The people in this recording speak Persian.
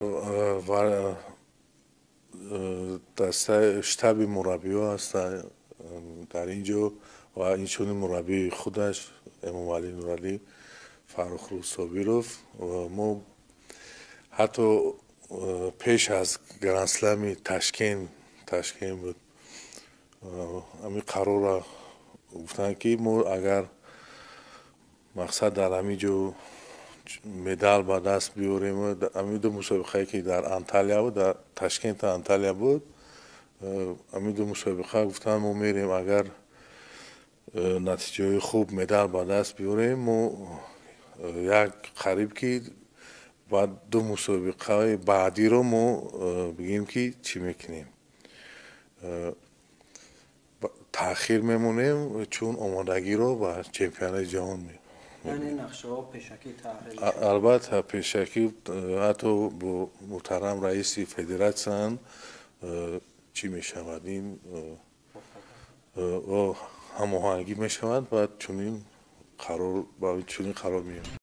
و دسته شتاب مربی‌ها هست در اینجا و اینچون مربی خودش امام علی نورعلی فرخ روسابیروف و ما حتی پیش از گرند اسلم تشکین بود همین قرار را گفتن که ما اگر مقصد در همینجا مدال به دست بیاریم همین دو مسابقه که در انطالیا بود در تشکیل انطالیا بود همین دو مسابقه گفتن ما میریم اگر نتیجه خوب مدال به دست بیاریم ما یک قریب که بعد دو مسابقه بعدی رو ما بگیم که چی میکنیم تأخیر میمونیم چون آمادگی رو با چمپیونات جهان میکنیم. یعنی نقشه ها پیشکی تحریر شد. البته پیشکی حتی با محترم رئیس فدراسیون چی میشود این هماهنگی میشود و چنین قرار میاد.